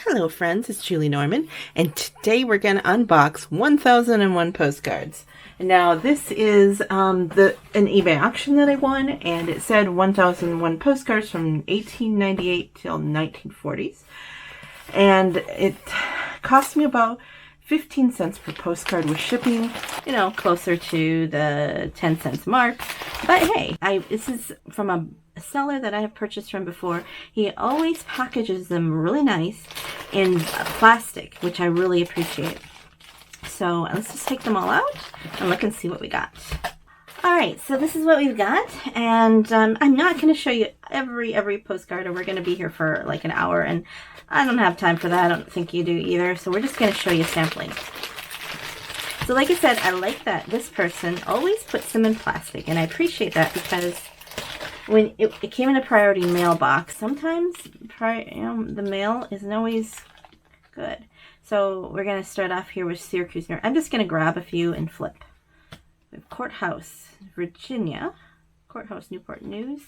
Hello friends, it's Julie Norman, and today we're going to unbox 1001 postcards. Now this is an eBay auction that I won, and it said 1001 postcards from 1898 till 1940s. And it cost me about 15 cents per postcard with shipping, you know, closer to the 10 cents mark. But hey, this is from a seller that I have purchased from before. He always packages them really nice in plastic, which I really appreciate. So let's just take them all out and look and see what we got. Alright, so this is what we've got, and I'm not going to show you every postcard, or we're going to be here for like an hour, and I don't have time for that. I don't think you do either, so we're just going to show you sampling. So like I said, I like that this person always puts them in plastic, and I appreciate that because when it came in a priority mailbox, sometimes the mail isn't always good. So we're going to start off here with Syracuse. I'm just going to grab a few and flip. We have Courthouse, Virginia. Courthouse, Newport News.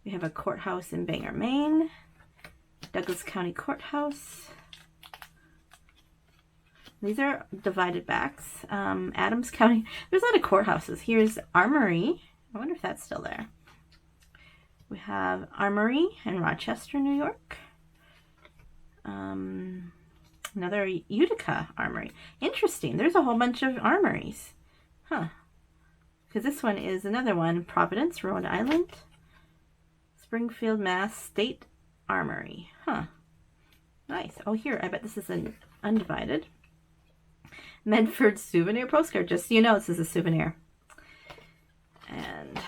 We have a courthouse in Bangor, Maine. Douglas County Courthouse. These are divided backs. Adams County. There's a lot of courthouses. Here's Armory. I wonder if that's still there. We have Armory in Rochester, New York. Another Utica Armory. Interesting. There's a whole bunch of armories. Huh. Because this one is another one. Providence, Rhode Island. Springfield, Mass. State Armory. Huh. Nice. Oh, here. I bet this is an undivided. Medford souvenir postcard. Just so you know, this is a souvenir. And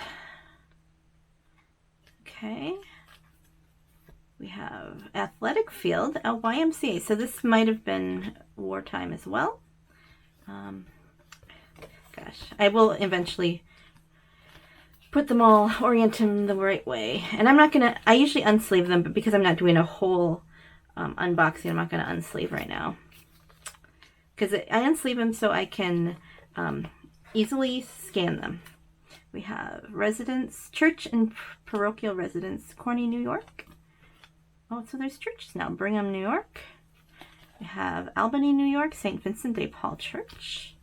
okay, we have athletic field, a YMCA. So this might have been wartime as well. Gosh, I will eventually put them all, orient them the right way. And I'm not gonna. I usually unsleeve them, but because I'm not doing a whole unboxing, I'm not gonna unsleeve right now. Because I unsleeve them so I can easily scan them. We have residence, church and parochial residence, Corny, New York. Oh, so there's churches now. Brigham, New York. We have Albany, New York, St. Vincent de Paul Church.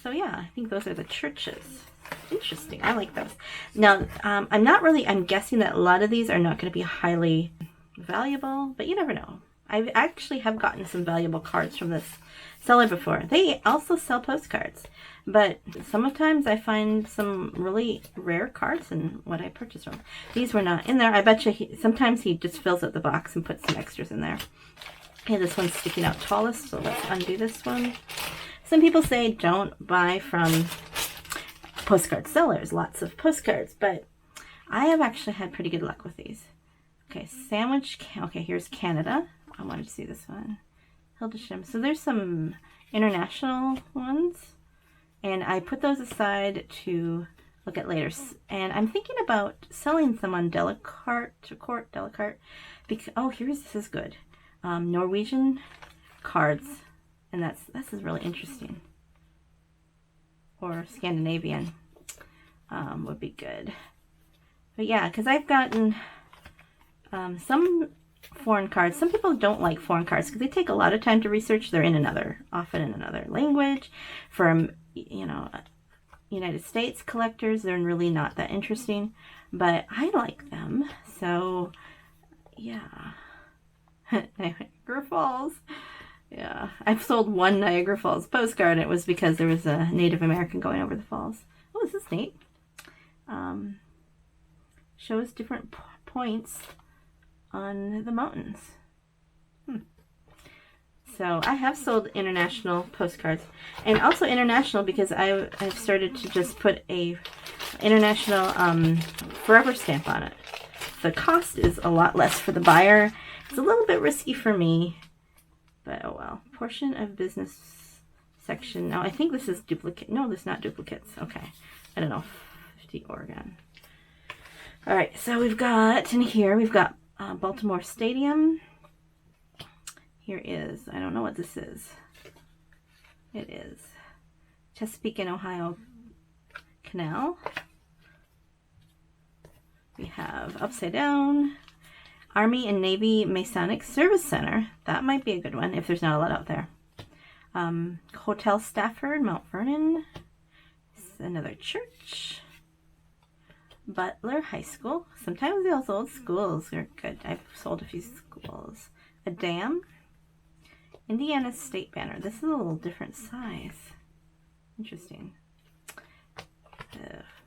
So yeah, I think those are the churches. Interesting. I like those. Now, I'm guessing that a lot of these are not going to be highly valuable, but you never know. I actually have gotten some valuable cards from this seller before. They also sell postcards, but sometimes I find some really rare cards in what I purchased from. These were not in there. I bet you sometimes he just fills up the box and puts some extras in there. Okay, this one's sticking out tallest, so let's undo this one. Some people say don't buy from postcard sellers, lots of postcards, but I have actually had pretty good luck with these. Okay, sandwich. Okay, here's Canada. I wanted to see this one. Hildesheim. So there's some international ones, and I put those aside to look at later. And I'm thinking about selling some on Delicart. Because this is good. Norwegian cards, and this is really interesting. Or Scandinavian would be good. But yeah, because I've gotten some foreign cards. Some people don't like foreign cards because they take a lot of time to research. They're often in another language. For, United States collectors, they're really not that interesting, but I like them. So, yeah. Niagara Falls. Yeah. I've sold one Niagara Falls postcard, and it was because there was a Native American going over the falls. Oh, this is neat. Shows different points on the mountains. So I have sold international postcards, and also international because I've started to just put a international forever stamp on it. The cost is a lot less for the buyer. It's a little bit risky for me, but oh well. Portion of business section. Now I think this is duplicate. No, this is not duplicates. Okay, I don't know. 50 Oregon. All right, so we've got Baltimore Stadium. Here is, I don't know what this is. It is Chesapeake and Ohio Canal. We have Upside Down. Army and Navy Masonic Service Center. That might be a good one if there's not a lot out there. Hotel Stafford, Mount Vernon. It's another church. Butler High School. Sometimes those old schools are good. I've sold a few schools. A dam. Indiana State Banner. This is a little different size. Interesting.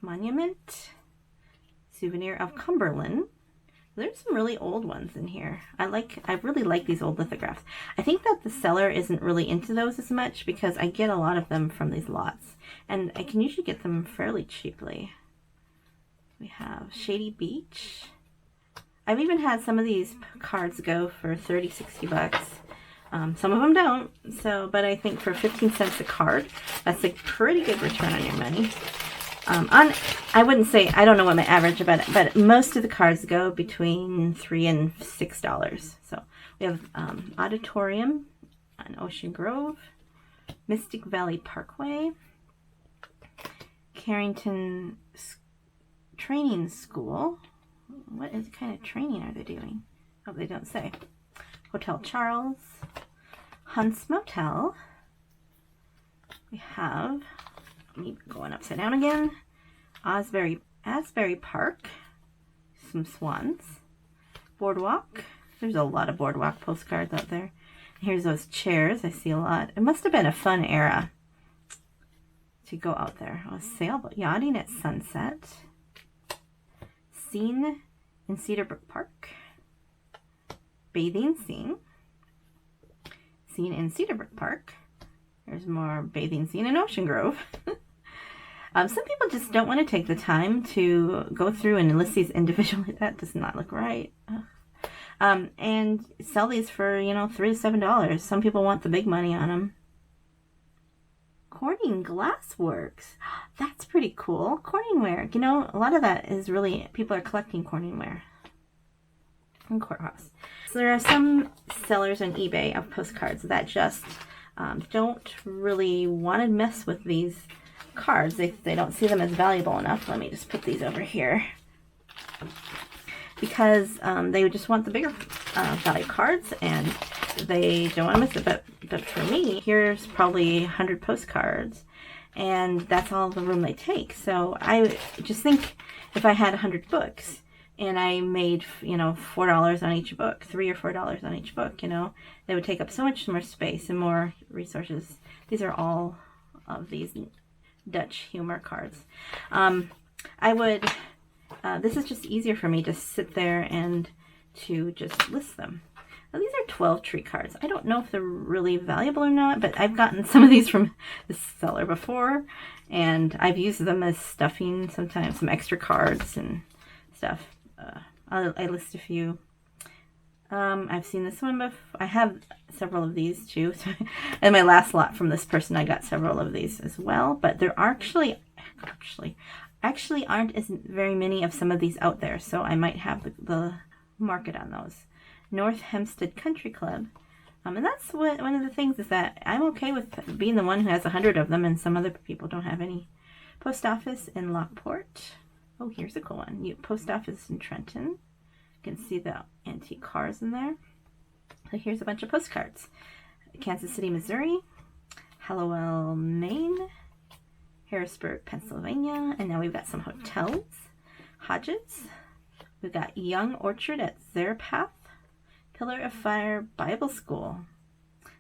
Monument. Souvenir of Cumberland. There's some really old ones in here. I really like these old lithographs. I think that the seller isn't really into those as much because I get a lot of them from these lots. And I can usually get them fairly cheaply. We have Shady Beach. I've even had some of these cards go for 30, 60 bucks. Some of them don't. But I think for 15 cents a card, that's a pretty good return on your money. I wouldn't say, I don't know what my average about it, but most of the cards go between $3 and $6. So we have Auditorium on Ocean Grove, Mystic Valley Parkway, Carrington Training School. What kind of training are they doing? Oh, they don't say. Hotel Charles, Hunt's Motel. We have, me going upside down again, Asbury Park, some swans, Boardwalk. There's a lot of Boardwalk postcards out there. Here's those chairs. I see a lot. It must have been a fun era to go out there. Oh, sailboat, yachting at sunset. Scene in Cedarbrook Park. Bathing scene. Scene in Cedarbrook Park. There's more bathing scene in Ocean Grove. Some people just don't want to take the time to go through and list these individually. That does not look right. And sell these for, $3 to $7. Some people want the big money on them. Corning Glassworks. That's pretty cool. Corningware. A lot of that is really, people are collecting Corningware. And Courthouse. So there are some sellers on eBay of postcards that just don't really want to mess with these cards. They don't see them as valuable enough. Let me just put these over here. Because they just want the bigger value cards and they don't want to miss it. But for me, here's probably 100 postcards and that's all the room they take. So I just think if I had 100 books and I made, $4 on each book, $3 or $4 on each book, they would take up so much more space and more resources. These are all of these Dutch humor cards. This is just easier for me to sit there and to just list them. Now, these are 12 tree cards. I don't know if they're really valuable or not, but I've gotten some of these from the seller before, and I've used them as stuffing sometimes, some extra cards and stuff. I list a few. I've seen this one before. I have several of these too. And my last lot from this person, I got several of these as well. But there are actually aren't as very many of some of these out there. So I might have the market on those. North Hempstead Country Club. And that's one of the things is that I'm okay with being the one who has 100 of them and some other people don't have any. Post office in Lockport. Oh, here's a cool one. Post office in Trenton. You can see the antique cars in there. So here's a bunch of postcards. Kansas City, Missouri. Hallowell, Maine. Harrisburg, Pennsylvania. And now we've got some hotels. Hodges. We've got Young Orchard at Zarpath. Pillar of Fire Bible School.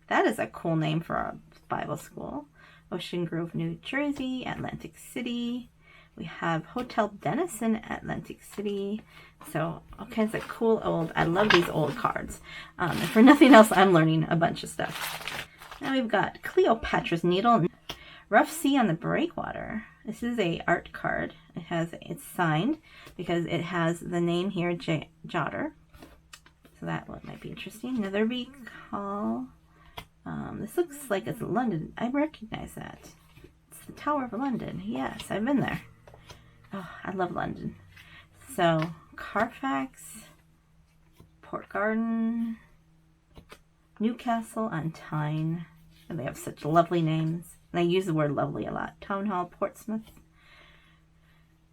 That is a cool name for a Bible school. Ocean Grove, New Jersey. Atlantic City. We have Hotel Denison, Atlantic City. So all kinds of cool old, I love these old cards. And for nothing else, I'm learning a bunch of stuff. Now we've got Cleopatra's Needle, Rough Sea on the Breakwater. This is a art card. It's signed because it has the name here, Jotter. So that one might be interesting. Netherby Hall. This looks like it's London. I recognize that. It's the Tower of London. Yes, I've been there. Oh, I love London. So, Carfax, Port Garden, Newcastle on Tyne. And they have such lovely names. And I use the word lovely a lot. Town Hall, Portsmouth.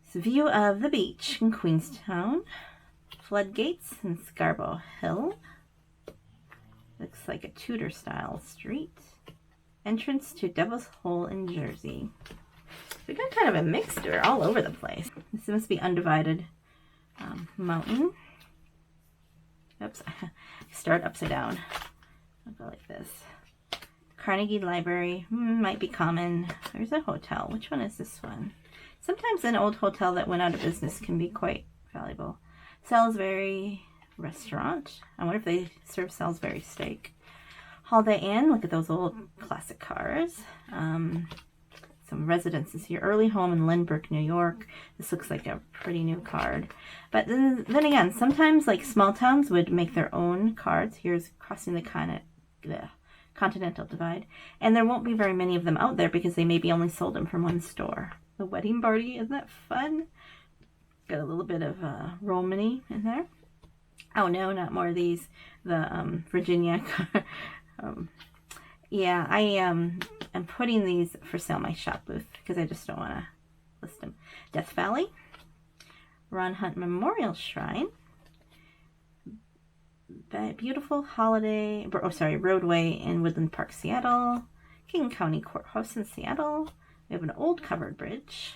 It's a view of the beach in Queenstown. Floodgates in Scarborough Hill. Looks like a Tudor style street. Entrance to Devil's Hole in Jersey. We got kind of a mixture all over the place. This must be Undivided Mountain. Oops, I start upside down. I'll go like this. Carnegie Library, might be common. There's a hotel. Which one is this one? Sometimes an old hotel that went out of business can be quite valuable. Salisbury Restaurant. I wonder if they serve Salisbury steak. Holiday Inn. Look at those old classic cars. Some residences here. Early Home in Lynbrook, New York. This looks like a pretty new card. But then again, sometimes like small towns would make their own cards. Here's Crossing the Continental Divide. And there won't be very many of them out there because they maybe only sold them from one store. The Wedding Party, isn't that fun? Got a little bit of Romany in there. Oh no, not more of these. The Virginia. Yeah, I am putting these for sale in my shop booth because I just don't want to list them. Death Valley. Ron Hunt Memorial Shrine. Beautiful roadway in Woodland Park, Seattle. King County Courthouse in Seattle. We have an old covered bridge.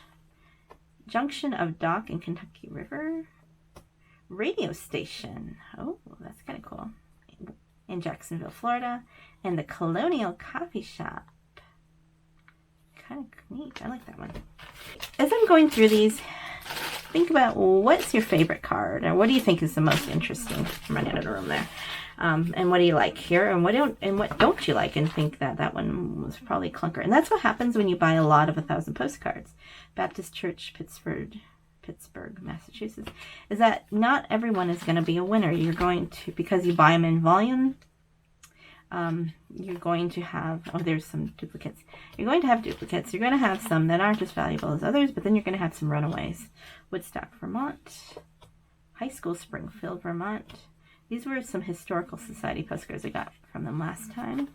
Junction of Dock and Kentucky River. Radio station. Oh, that's kind of cool. In Jacksonville, Florida. And the Colonial Coffee Shop. Kind of neat. I like that one. As I'm going through these, think about what's your favorite card, or what do you think is the most interesting. I'm running out of the room there. And what do you like here, and what don't you like, and think that one was probably clunker. And that's what happens when you buy a lot of 1,000 postcards. Baptist Church, Pittsburgh, Massachusetts, is that not everyone is going to be a winner. You're going to, because you buy them in volume, you're going to have, there's some duplicates. You're going to have duplicates. You're going to have some that aren't as valuable as others, but then you're going to have some runaways. Woodstock, Vermont. High School, Springfield, Vermont. These were some Historical Society postcards I got from them last time.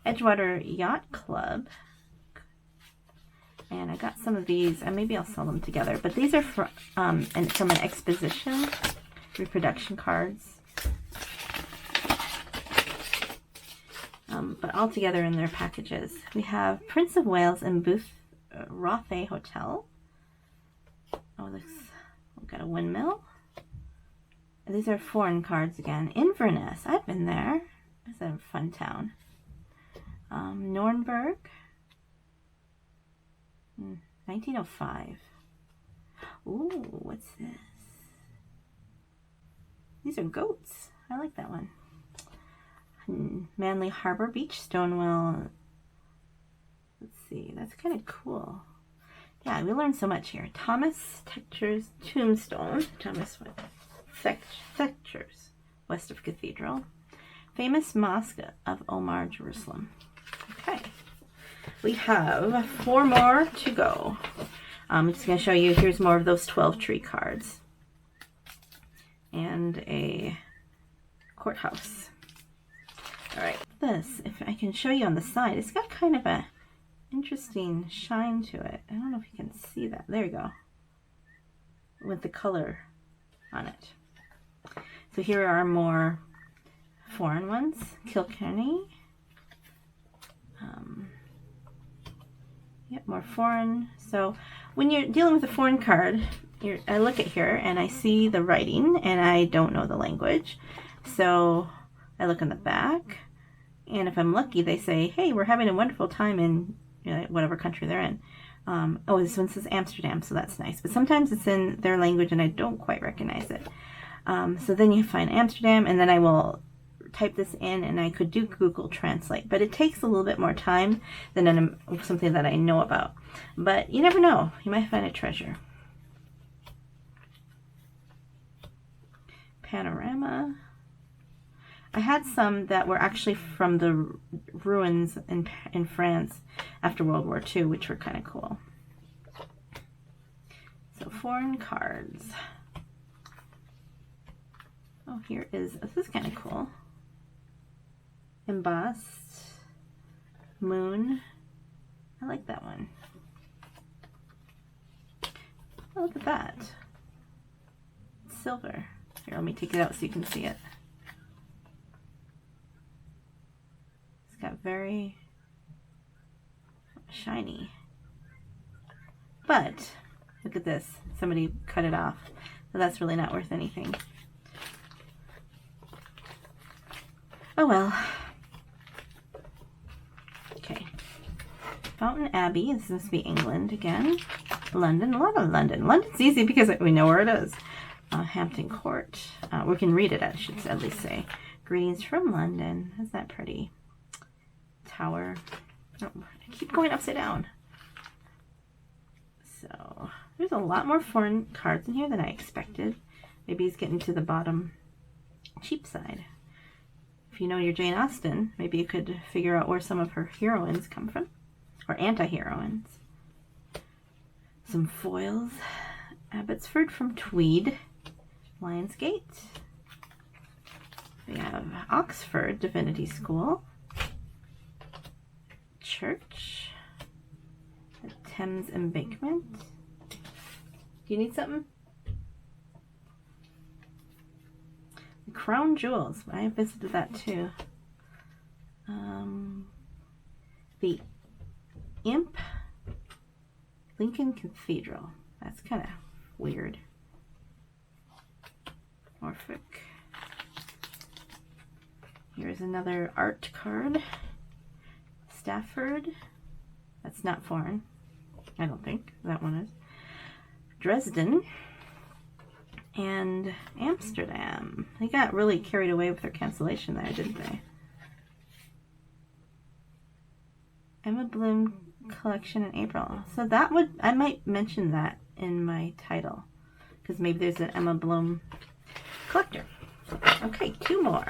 Edgewater Yacht Club. And I got some of these, and maybe I'll sell them together. But these are from an exposition, reproduction cards. But all together in their packages. We have Prince of Wales and Booth Rothay Hotel. Oh, this, we've got a windmill. These are foreign cards again. Inverness, I've been there. It's a fun town. Nuremberg. 1905. Ooh, what's this? These are goats. I like that one. Manly Harbor Beach, Stonewall. Let's see, that's kind of cool. Yeah, we learned so much here. Thomas Tector's Tombstone. Thomas what? Tector's, west of Cathedral. Famous Mosque of Omar, Jerusalem. Okay. We have 4 more to go. I'm just going to show you, here's more of those 12 tree cards. And a courthouse. Alright, this, if I can show you on the side, it's got kind of a interesting shine to it. I don't know if you can see that. There you go. With the color on it. So here are more foreign ones. Kilkenny. Yep, more foreign. So when you're dealing with a foreign card, I look at here and I see the writing and I don't know the language. So I look on the back, and if I'm lucky, they say, hey, we're having a wonderful time in whatever country they're in. Oh, this one says Amsterdam, so that's nice. But sometimes it's in their language and I don't quite recognize it. So then you find Amsterdam, and then I will type this in, and I could do Google Translate. But it takes a little bit more time than something that I know about. But you never know. You might find a treasure. Panorama. I had some that were actually from the ruins in France after World War II, which were kind of cool. So foreign cards. Oh, this is kind of cool. Embossed moon. I like that one. Oh, look at that. Silver. Here, let me take it out so you can see it. It's got very shiny. But look at this. Somebody cut it off. So that's really not worth anything. Oh well. Okay. Fountain Abbey. This must be England again. London. A lot of London. London's easy because we know where it is. Hampton Court. We can read it, I should at least say. Greetings from London. Isn't that pretty? Tower. Oh, I keep going upside down. So, there's a lot more foreign cards in here than I expected. Maybe he's getting to the bottom cheap side. If you know your Jane Austen, maybe you could figure out where some of her heroines come from. Or anti-heroines. Some foils. Abbotsford from Tweed. Lionsgate. We have Oxford Divinity School. Church. The Thames Embankment. Do you need something? The Crown Jewels. I visited that too. The Imp. Lincoln Cathedral. That's kind of weird. Norfolk. Here's another art card. Stafford. That's not foreign. I don't think that one is. Dresden. And Amsterdam. They got really carried away with their cancellation there, didn't they? Emma Bloom collection in April. So that would, I might mention that in my title. Because maybe there's an Emma Bloom collector. Okay, 2 more.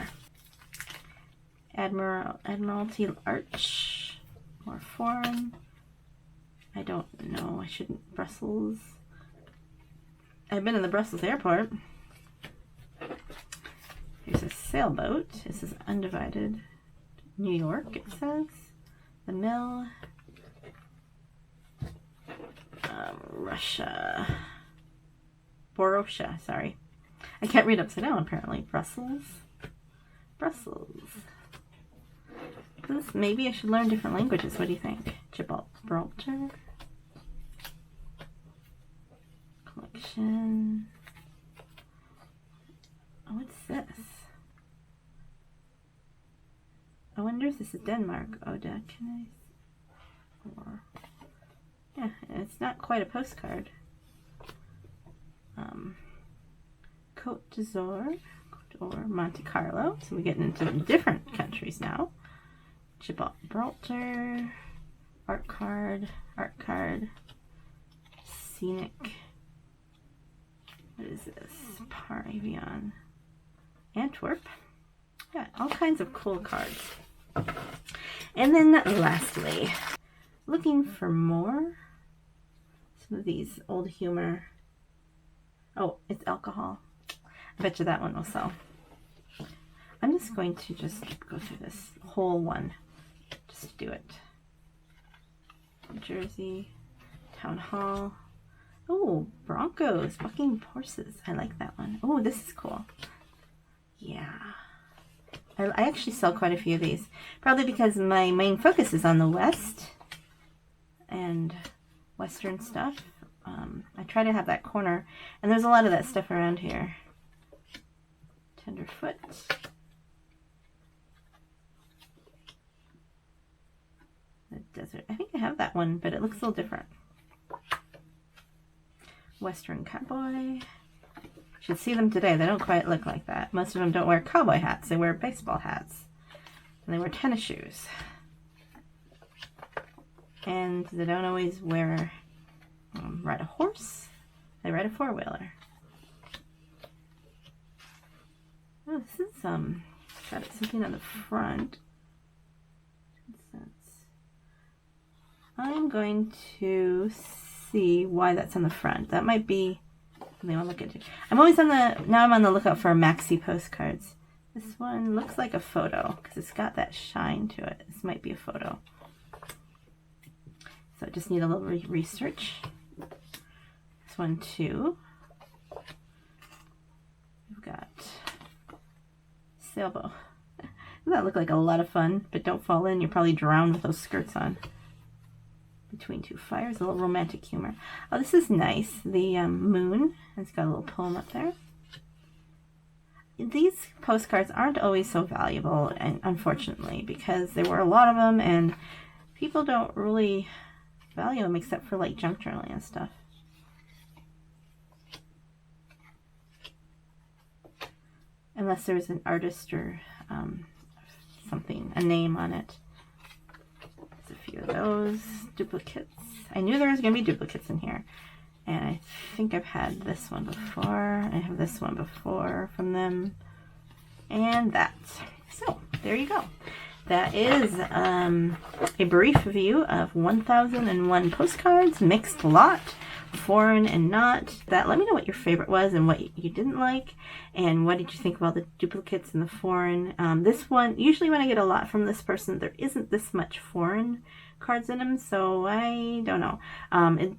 Admiralty Arch. More foreign. I don't know. I shouldn't. Brussels. I've been in the Brussels airport. Here's a sailboat. This is Undivided. New York, it says. The Mill. Russia. Borussia, sorry. I can't read upside down, apparently. Brussels. Brussels. This, maybe I should learn different languages. What do you think? Gibraltar. Collection. Oh, what's this? I wonder if this is Denmark. Oda, can I? Or, yeah, it's not quite a postcard. Côte d'Azur, or Monte Carlo. So we're getting into different countries now. Gibraltar, art card, scenic. What is this? Paravion, Antwerp. Yeah, all kinds of cool cards. And then lastly, looking for more. Some of these old humor. Oh, it's alcohol. I bet you that one will sell. I'm just going to just go through this whole one. Just do it. New Jersey, Town Hall. Oh, Broncos, bucking horses. I like that one. Oh, this is cool. Yeah. I actually sell quite a few of these. Probably because my main focus is on the West and Western stuff. I try to have that corner. And there's a lot of that stuff around here. Tenderfoot. The desert. I think I have that one, but it looks a little different. Western cowboy. Should see them today. They don't quite look like that. Most of them don't wear cowboy hats. They wear baseball hats. And they wear tennis shoes. And they don't always wear ride a horse. They ride a four-wheeler. Oh, this is got something on the front. I'm going to see why that's on the front. That might be something I'll look into. I'm on the lookout for maxi postcards. This one looks like a photo because it's got that shine to it. This might be a photo. So I just need a little research. This one too. We've got sailboat. Doesn't that look like a lot of fun? But don't fall in. You'll probably drown with those skirts on. Between two fires, a little romantic humor. Oh, this is nice. The moon. It's got a little poem up there. These postcards aren't always so valuable, and unfortunately, because there were a lot of them, and people don't really value them except for like junk journaling and stuff. Unless there's an artist or something, a name on it. There's a few of those duplicates. I knew there was going to be duplicates in here. And I think I've had this one before. I have this one before from them. And that. So, there you go. That is a brief review of 1001 postcards, mixed lot, foreign and not. Let me know what your favorite was and what you didn't like, and what did you think of all the duplicates and the foreign. This one, usually when I get a lot from this person, there isn't this much foreign cards in them, so I don't know.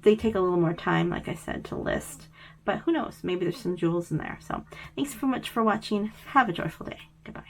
They take a little more time, like I said, to list, but who knows, maybe there's some jewels in there. So thanks so much for watching. Have a joyful day. Goodbye.